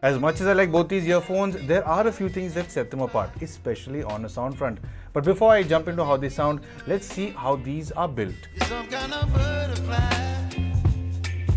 As much as I like both these earphones, there are a few things that set them apart, especially on a sound front. But before I jump into how they sound, let's see how these are built.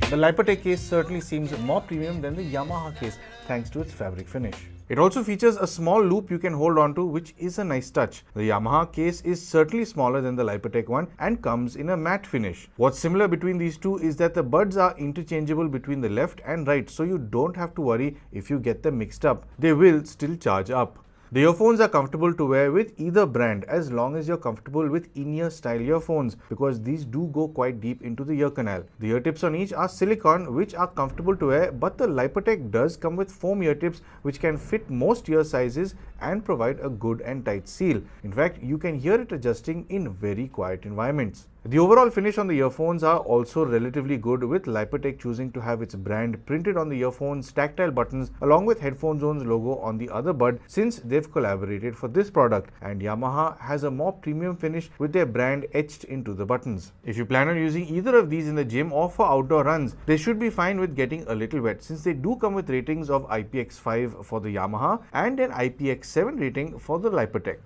The Lypertek case certainly seems more premium than the Yamaha case thanks to its fabric finish. It also features a small loop you can hold onto, which is a nice touch. The Yamaha case is certainly smaller than the Lypertek one and comes in a matte finish. What's similar between these two is that the buds are interchangeable between the left and right, so you don't have to worry if you get them mixed up. They will still charge up. The earphones are comfortable to wear with either brand as long as you're comfortable with in-ear style earphones, because these do go quite deep into the ear canal. The ear tips on each are silicone, which are comfortable to wear, but the Lypertek does come with foam ear tips which can fit most ear sizes and provide a good and tight seal. In fact, you can hear it adjusting in very quiet environments. The overall finish on the earphones are also relatively good, with Lypertek choosing to have its brand printed on the earphones tactile buttons along with Headphone Zone's logo on the other bud, since they've collaborated for this product, and Yamaha has a more premium finish with their brand etched into the buttons. If you plan on using either of these in the gym or for outdoor runs, they should be fine with getting a little wet, since they do come with ratings of IPX5 for the Yamaha and an IPX7 rating for the Lypertek.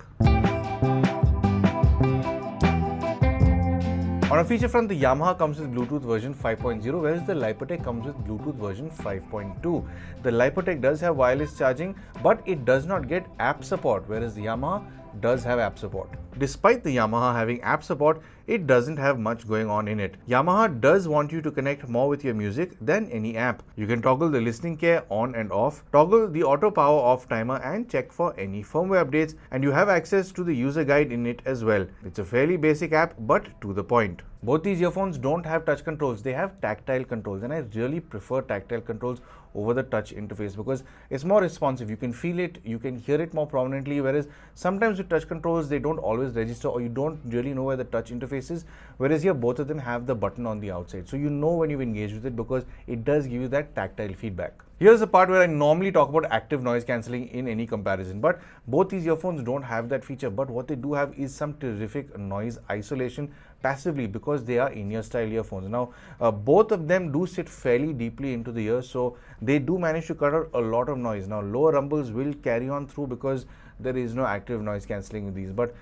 On a feature front, the Yamaha comes with Bluetooth version 5.0, whereas the Lypertek comes with Bluetooth version 5.2. The Lypertek does have wireless charging, but it does not get app support, whereas the Yamaha does have app support. Despite the Yamaha having app support, it doesn't have much going on in it. Yamaha does want you to connect more with your music than any app. You can toggle the listening care on and off, toggle the auto power off timer, and check for any firmware updates, and you have access to the user guide in it as well. It's a fairly basic app, but to the point. Both these earphones don't have touch controls, they have tactile controls, and I really prefer tactile controls over the touch interface because it's more responsive. You can feel it, you can hear it more prominently, whereas sometimes with touch controls they don't always register, or you don't really know where the touch interface is, whereas here both of them have the button on the outside, so you know when you've engaged with it because it does give you that tactile feedback. Here's the part where I normally talk about active noise cancelling in any comparison, but both these earphones don't have that feature, but what they do have is some terrific noise isolation passively because they are in-ear style earphones. Now, both of them do sit fairly deeply into the ear, so they do manage to cut out a lot of noise. Now, lower rumbles will carry on through because there is no active noise cancelling with these, but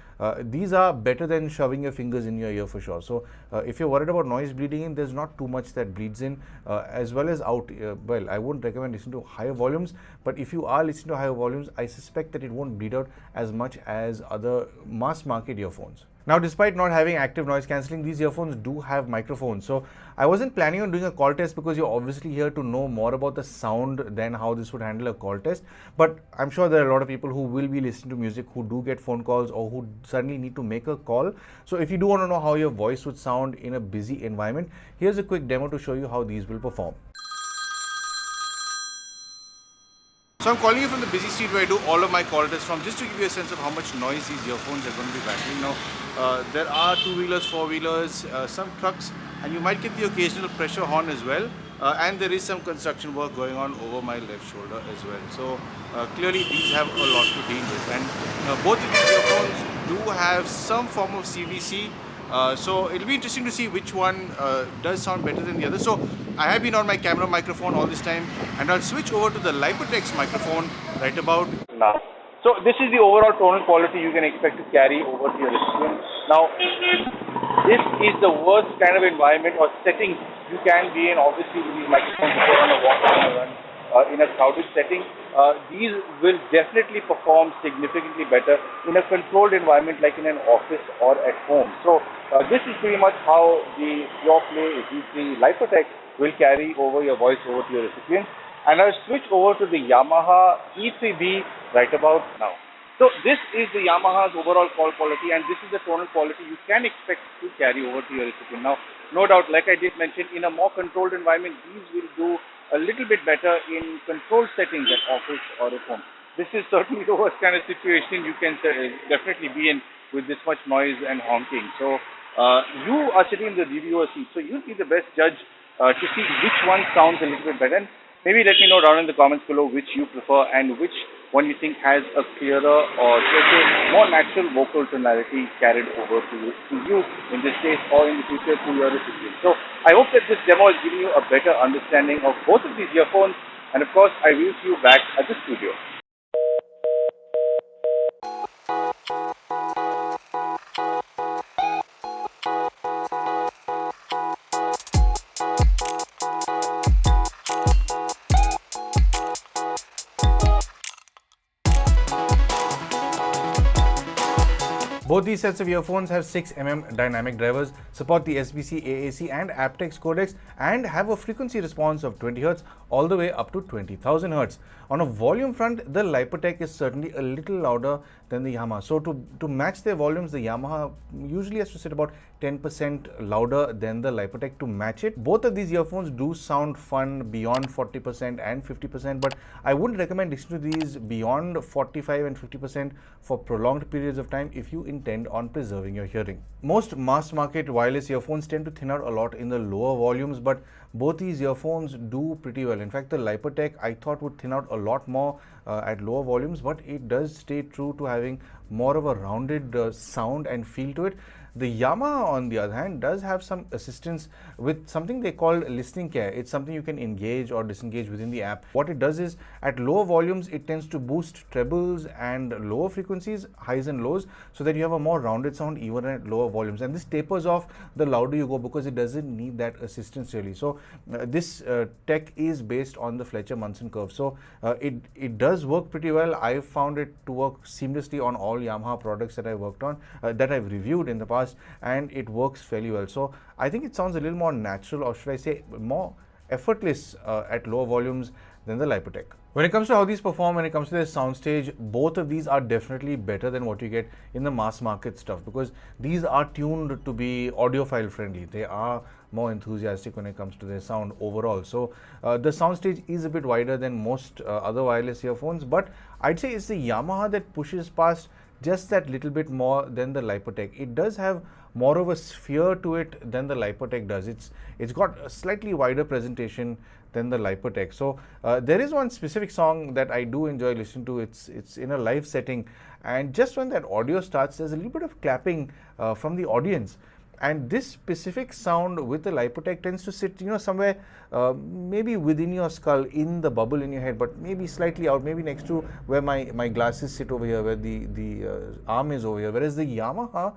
these are better than shoving your fingers in your ear for sure. So if you're worried about noise bleeding in, there's not too much that bleeds in, as well as out. Well, I wouldn't recommend listening to higher volumes, but if you are listening to higher volumes, I suspect that it won't bleed out as much as other mass market earphones. Now, despite not having active noise cancelling, these earphones do have microphones. So I wasn't planning on doing a call test because you're obviously here to know more about the sound than how this would handle a call test. But I'm sure there are a lot of people who will be listening to music who do get phone calls or who suddenly need to make a call. So if you do want to know how your voice would sound in a busy environment, here's a quick demo to show you how these will perform. So I'm calling you from the busy street where I do all of my call tests from, just to give you a sense of how much noise these earphones are going to be battling. Now, there are two-wheelers, four-wheelers, some trucks, and you might get the occasional pressure horn as well. And there is some construction work going on over my left shoulder as well. So clearly these have a lot to deal with. And both of these earphones do have some form of CVC. So it'll be interesting to see which one does sound better than the other. So I have been on my camera microphone all this time, and I'll switch over to the Lypertek's microphone right about now. So this is the overall tonal quality you can expect to carry over to your recipient. Now, this is the worst kind of environment or setting you can be in. Obviously, with these microphones, if you're on a walk or a run in a crowded setting, these will definitely perform significantly better in a controlled environment like in an office or at home. So this is pretty much how the Pureplay G3 Lypertek will carry over your voice over to your recipient. And I'll switch over to the Yamaha E3B right about now. So this is the Yamaha's overall call quality, and this is the tonal quality you can expect to carry over to your recipient. Now, no doubt, like I did mention, in a more controlled environment, these will do a little bit better in controlled settings at office or at home. This is certainly the worst kind of situation you can definitely be in with this much noise and honking. So you are sitting in the reviewer seat, so you'll be the best judge to see which one sounds a little bit better. And maybe let me know down in the comments below which you prefer and which one you think has a clearer or more natural vocal tonality carried over to you in this case or in the future to your recipient. So I hope that this demo is giving you a better understanding of both of these earphones And of course, I will see you back at the studio. Both these sets of earphones have 6mm dynamic drivers, support the SBC, AAC and aptX codecs, and have a frequency response of 20Hz all the way up to 20,000 Hz. On a volume front, the Lypertek is certainly a little louder than the Yamaha. So to match their volumes, the Yamaha usually has to sit about 10% louder than the Lypertek to match it. Both of these earphones do sound fun beyond 40% and 50%, but I wouldn't recommend listening to these beyond 45 and 50% for prolonged periods of time if you intend on preserving your hearing. Most mass market wireless earphones tend to thin out a lot in the lower volumes, but both these earphones do pretty well. In fact, the Lypertek I thought would thin out a lot more at lower volumes, but it does stay true to having more of a rounded sound and feel to it. The Yamaha, on the other hand, does have some assistance with something they call listening care. It's something you can engage or disengage within the app. What it does is, at lower volumes, it tends to boost trebles and lower frequencies, highs and lows, so that you have a more rounded sound even at lower volumes. And this tapers off the louder you go because it doesn't need that assistance really. So this tech is based on the Fletcher-Munson curve. So it does work pretty well. I've found it to work seamlessly on all Yamaha products that I worked on, that I've reviewed in the past, and it works fairly well. So I think it sounds a little more natural, or should I say more effortless at lower volumes than the Lypertek. When it comes to how these perform, when it comes to their soundstage, both of these are definitely better than what you get in the mass market stuff, because these are tuned to be audiophile friendly. They are more enthusiastic when it comes to their sound overall. So the soundstage is a bit wider than most other wireless earphones, but I'd say it's the Yamaha that pushes past just that little bit more than the Lypertek. It does have more of a sphere to it than the Lypertek does. It's got a slightly wider presentation than the Lypertek. So there is one specific song that I do enjoy listening to. It's in a live setting, and just when that audio starts, there's a little bit of clapping from the audience. And this specific sound with the Lypertek tends to sit, somewhere maybe within your skull, in the bubble in your head, but maybe slightly out, maybe next to where my glasses sit over here, where the arm is over here. Whereas the Yamaha,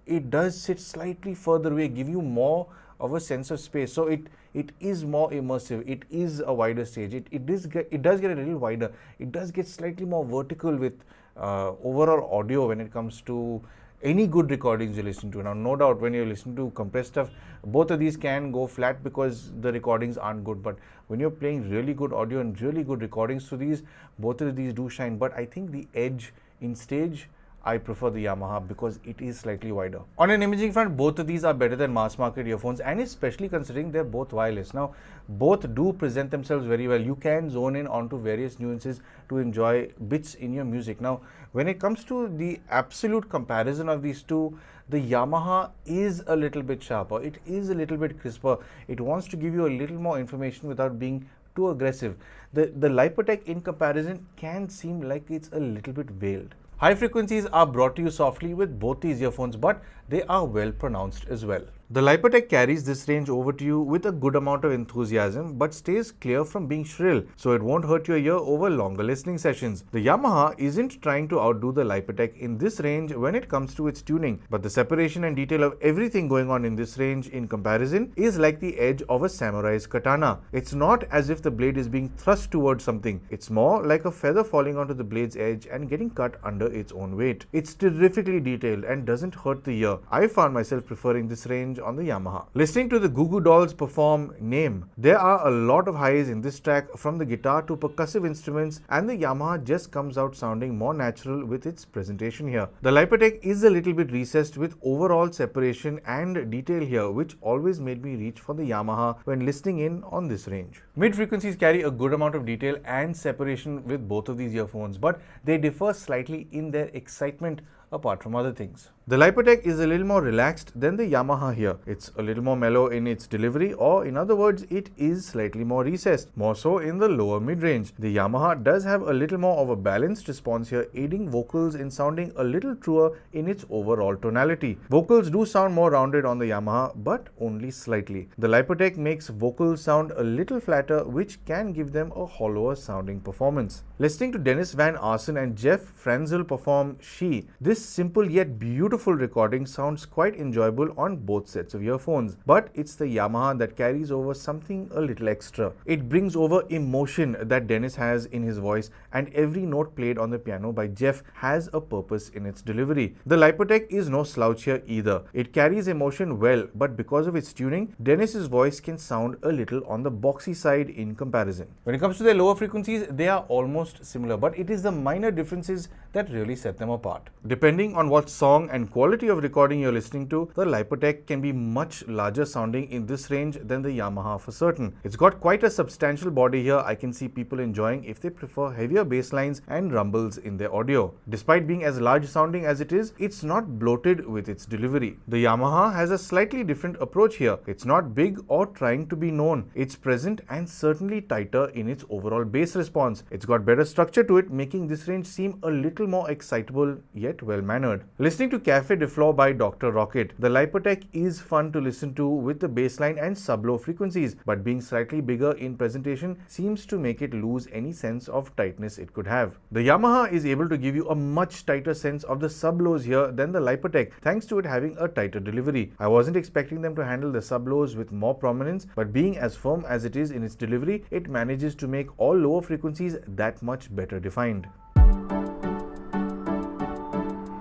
it does sit slightly further away, give you more of a sense of space. So it is more immersive. It is a wider stage. It does get a little wider. It does get slightly more vertical with overall audio when it comes to any good recordings you listen to. Now, no doubt when you listen to compressed stuff, both of these can go flat because the recordings aren't good. But when you're playing really good audio and really good recordings to these, both of these do shine. But I think the edge in stage, I prefer the Yamaha because it is slightly wider. On an imaging front, both of these are better than mass market earphones, and especially considering they're both wireless. Now, both do present themselves very well. You can zone in onto various nuances to enjoy bits in your music. Now, when it comes to the absolute comparison of these two, the Yamaha is a little bit sharper. It is a little bit crisper. It wants to give you a little more information without being too aggressive. The Lypertek, in comparison, can seem like it's a little bit veiled. High frequencies are brought to you softly with both these earphones, but they are well pronounced as well. The Lypertek carries this range over to you with a good amount of enthusiasm, but stays clear from being shrill, so it won't hurt your ear over longer listening sessions. The Yamaha isn't trying to outdo the Lypertek in this range when it comes to its tuning, but the separation and detail of everything going on in this range in comparison is like the edge of a samurai's katana. It's not as if the blade is being thrust towards something. It's more like a feather falling onto the blade's edge and getting cut under its own weight. It's terrifically detailed and doesn't hurt the ear. I found myself preferring this range on the Yamaha. Listening to the Goo Goo Dolls perform Name, there are a lot of highs in this track, from the guitar to percussive instruments, and the Yamaha just comes out sounding more natural with its presentation here. The Lypertek is a little bit recessed with overall separation and detail here, which always made me reach for the Yamaha when listening in on this range. Mid frequencies carry a good amount of detail and separation with both of these earphones, but they differ slightly in their excitement apart from other things. The Lypertek is a little more relaxed than the Yamaha here. It's a little more mellow in its delivery, or in other words, it is slightly more recessed, more so in the lower mid-range. The Yamaha does have a little more of a balanced response here, aiding vocals in sounding a little truer in its overall tonality. Vocals do sound more rounded on the Yamaha, but only slightly. The Lypertek makes vocals sound a little flatter, which can give them a hollower sounding performance. Listening to Dennis Van Arsen and Jeff Franzel perform She, this simple yet beautiful recording sounds quite enjoyable on both sets of earphones. But it's the Yamaha that carries over something a little extra. It brings over emotion that Dennis has in his voice, and every note played on the piano by Jeff has a purpose in its delivery. The Lypertek is no slouch here either. It carries emotion well, but because of its tuning, Dennis's voice can sound a little on the boxy side in comparison. When it comes to their lower frequencies, they are almost similar, but it is the minor differences that really set them apart. Depending on what song and quality of recording you're listening to, the Lypertek can be much larger sounding in this range than the Yamaha for certain. It's got quite a substantial body here. I can see people enjoying if they prefer heavier bass lines and rumbles in their audio. Despite being as large sounding as it is, it's not bloated with its delivery. The Yamaha has a slightly different approach here. It's not big or trying to be known. It's present and certainly tighter in its overall bass response. It's got better structure to it, making this range seem a little more excitable yet well-mannered. Listening to Cafe de Flore by Dr. Rocket, the Lypertek is fun to listen to with the bassline and sub-low frequencies, but being slightly bigger in presentation seems to make it lose any sense of tightness it could have. The Yamaha is able to give you a much tighter sense of the sub-lows here than the Lypertek, thanks to it having a tighter delivery. I wasn't expecting them to handle the sub-lows with more prominence, but being as firm as it is in its delivery, it manages to make all lower frequencies that much better defined.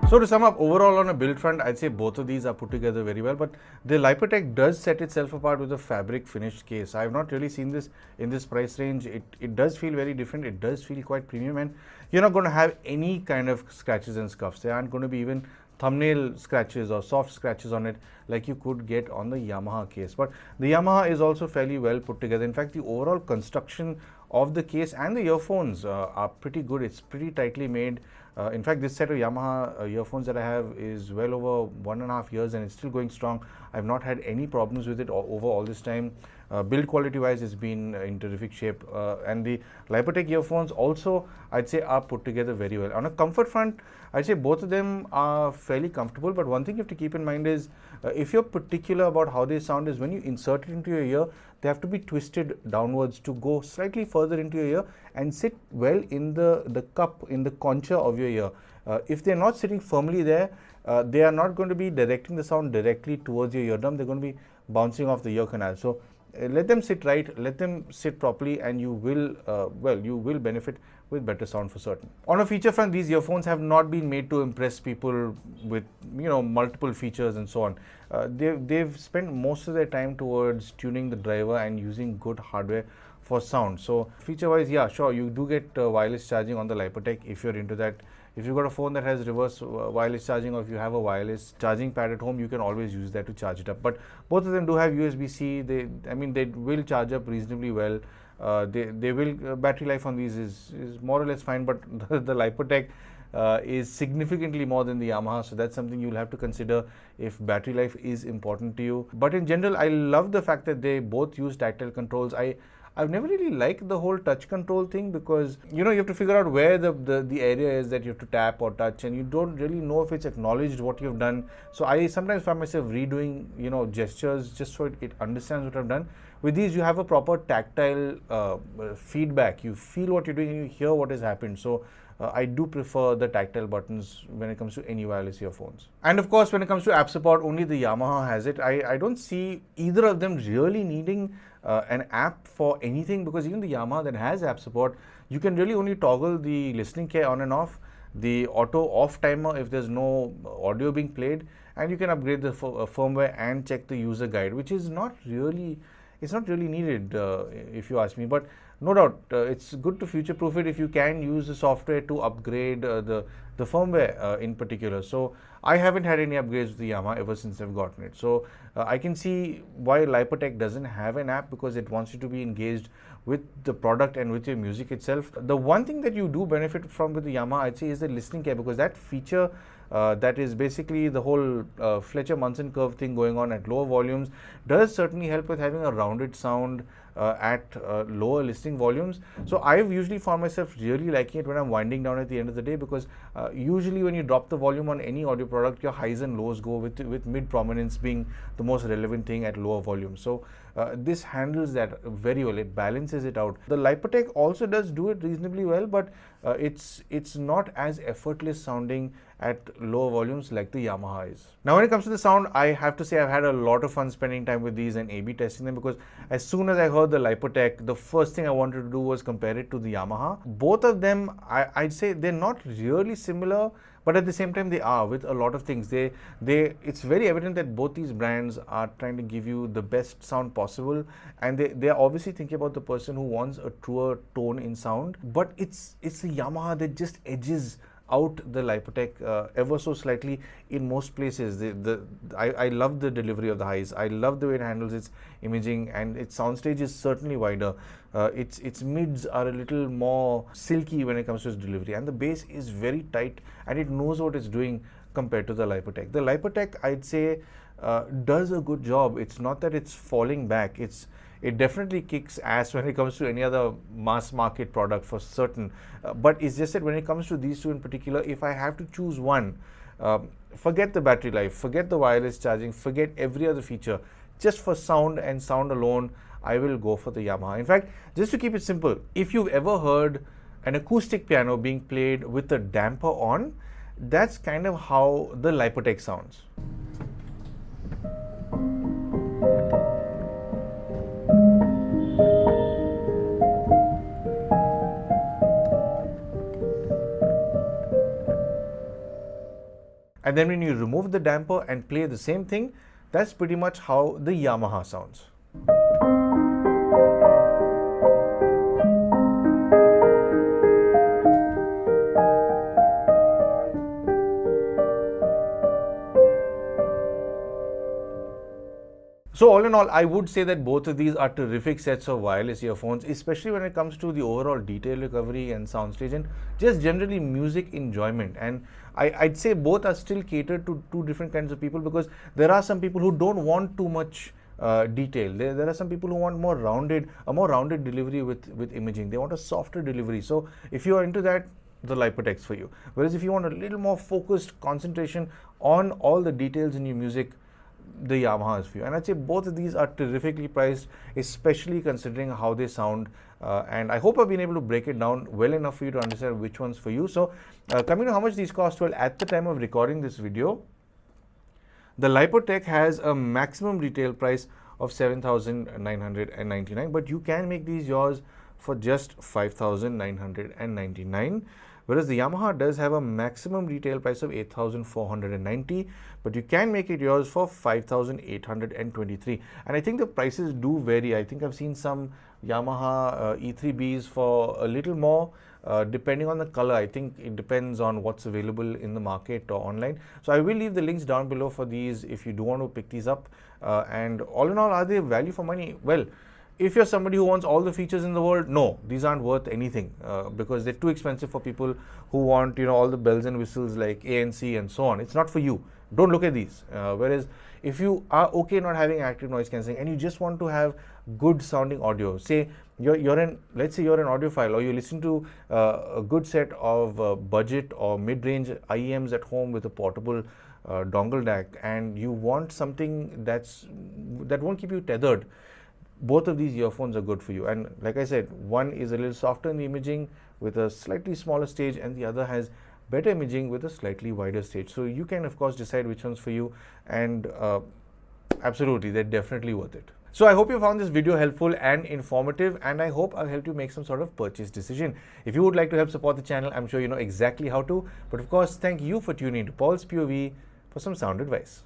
So to sum up, overall on a build front, I'd say both of these are put together very well, but the Lypertek does set itself apart with a fabric finished case. I have not really seen this in this price range. It does feel very different. It does feel quite premium, and you're not going to have any kind of scratches and scuffs. There aren't going to be even thumbnail scratches or soft scratches on it like you could get on the Yamaha case. But the Yamaha is also fairly well put together. In fact, the overall construction of the case and the earphones are pretty good. It's pretty tightly made. In fact, this set of Yamaha earphones that I have is well over 1.5 years and it's still going strong. I've not had any problems with it over all this time. Build quality wise, it's been in terrific shape, and the Lypertek earphones also, I'd say, are put together very well. On a comfort front, I'd say both of them are fairly comfortable, but one thing you have to keep in mind is if you're particular about how they sound, is when you insert it into your ear, they have to be twisted downwards to go slightly further into your ear and sit well in the cup, in the concha of your ear. If they're not sitting firmly there, they are not going to be directing the sound directly towards your eardrum. They're going to be bouncing off the ear canal. So let them sit right, let them sit properly, and you will benefit with better sound for certain. On a feature front, these earphones have not been made to impress people with multiple features and so on. They've spent most of their time towards tuning the driver and using good hardware for sound. So feature wise, yeah, sure, you do get wireless charging on the Lypertek if you're into that. If you've got a phone that has reverse wireless charging, or if you have a wireless charging pad at home, you can always use that to charge it up. But both of them do have USB-C. They will charge up reasonably well. They will battery life on these is more or less fine, but the Lypertek is significantly more than the Yamaha, so that's something you'll have to consider if battery life is important to you. But in general, I love the fact that they both use tactile controls. I've never really liked the whole touch control thing, because you have to figure out where the area is that you have to tap or touch, and you don't really know if it's acknowledged what you've done. So I sometimes find myself redoing gestures just so it understands what I've done. With these, you have a proper tactile feedback. You feel what you're doing and you hear what has happened. So I do prefer the tactile buttons when it comes to any wireless earphones. And of course, when it comes to app support, only the Yamaha has it. I don't see either of them really needing an app for anything, because even the Yamaha that has app support, you can really only toggle the listening care on and off, the auto off timer if there's no audio being played, and you can upgrade the firmware and check the user guide, which is not really needed if you ask me. But no doubt, it's good to future-proof it if you can use the software to upgrade the firmware in particular. So I haven't had any upgrades with the Yamaha ever since I've gotten it. So I can see why Lypertek doesn't have an app, because it wants you to be engaged with the product and with your music itself. The one thing that you do benefit from with the Yamaha, I'd say, is the listening care, because that feature that is basically the whole Fletcher-Munson curve thing going on at lower volumes, does certainly help with having a rounded sound at lower listening volumes. So I've usually found myself really liking it when I'm winding down at the end of the day, because usually when you drop the volume on any audio product, your highs and lows go with mid prominence being the most relevant thing at lower volumes. So this handles that very well. It balances it out. The Lypertek also does do it reasonably well, but it's not as effortless sounding at lower volumes like the Yamaha is. Now when it comes to the sound, I have to say I've had a lot of fun spending time with these and A/B testing them, because as soon as I heard the Lypertek, the first thing I wanted to do was compare it to the Yamaha. Both of them, I'd say they're not really similar, but at the same time they are with a lot of things. It's very evident that both these brands are trying to give you the best sound possible, and they are obviously thinking about the person who wants a truer tone in sound. But it's the Yamaha that just edges out the Lypertek ever so slightly in most places. I love the delivery of the highs. I love the way it handles its imaging, and its soundstage is certainly wider. Its mids are a little more silky when it comes to its delivery, and the bass is very tight and it knows what it's doing compared to the Lypertek. The Lypertek, I'd say, does a good job. It's not that it's falling back. It definitely kicks ass when it comes to any other mass market product for certain. But it's just that when it comes to these two in particular, if I have to choose one, forget the battery life, forget the wireless charging, forget every other feature. Just for sound and sound alone, I will go for the Yamaha. In fact, just to keep it simple, if you've ever heard an acoustic piano being played with a damper on, that's kind of how the Lypertek sounds. And then when you remove the damper and play the same thing, that's pretty much how the Yamaha sounds. So all in all, I would say that both of these are terrific sets of wireless earphones, especially when it comes to the overall detail recovery and soundstage and just generally music enjoyment. And I'd say both are still catered to two different kinds of people, because there are some people who don't want too much detail. There are some people who want a more rounded delivery with imaging. They want a softer delivery. So if you are into that, the Lypertek's for you. Whereas if you want a little more focused concentration on all the details in your music, the Yamaha is for you. And I'd say both of these are terrifically priced, especially considering how they sound. And I hope I've been able to break it down well enough for you to understand which one's for you. So coming to how much these cost, well, at the time of recording this video, the Lypertek has a maximum retail price of 7,999, but you can make these yours for just 5,999. Whereas the Yamaha does have a maximum retail price of 8,490, but you can make it yours for 5,823. And I think the prices do vary. I think I've seen some Yamaha E3Bs for a little more, depending on the color. I think it depends on what's available in the market or online. So I will leave the links down below for these if you do want to pick these up. And all in all, are they value for money? Well, if you're somebody who wants all the features in the world, no, these aren't worth anything because they're too expensive for people who want, all the bells and whistles like ANC and so on. It's not for you. Don't look at these. Whereas if you are okay not having active noise cancelling and you just want to have good sounding audio, say let's say you're an audiophile, or you listen to a good set of budget or mid-range IEMs at home with a portable dongle DAC, and you want something that won't keep you tethered, both of these earphones are good for you. And like I said, one is a little softer in the imaging with a slightly smaller stage, and the other has better imaging with a slightly wider stage. So you can of course decide which one's for you, and absolutely, they're definitely worth it. So I hope you found this video helpful and informative, and I hope I've helped you make some sort of purchase decision. If you would like to help support the channel, I'm sure you know exactly how to. But of course, thank you for tuning in to Paul's POV for some sound advice.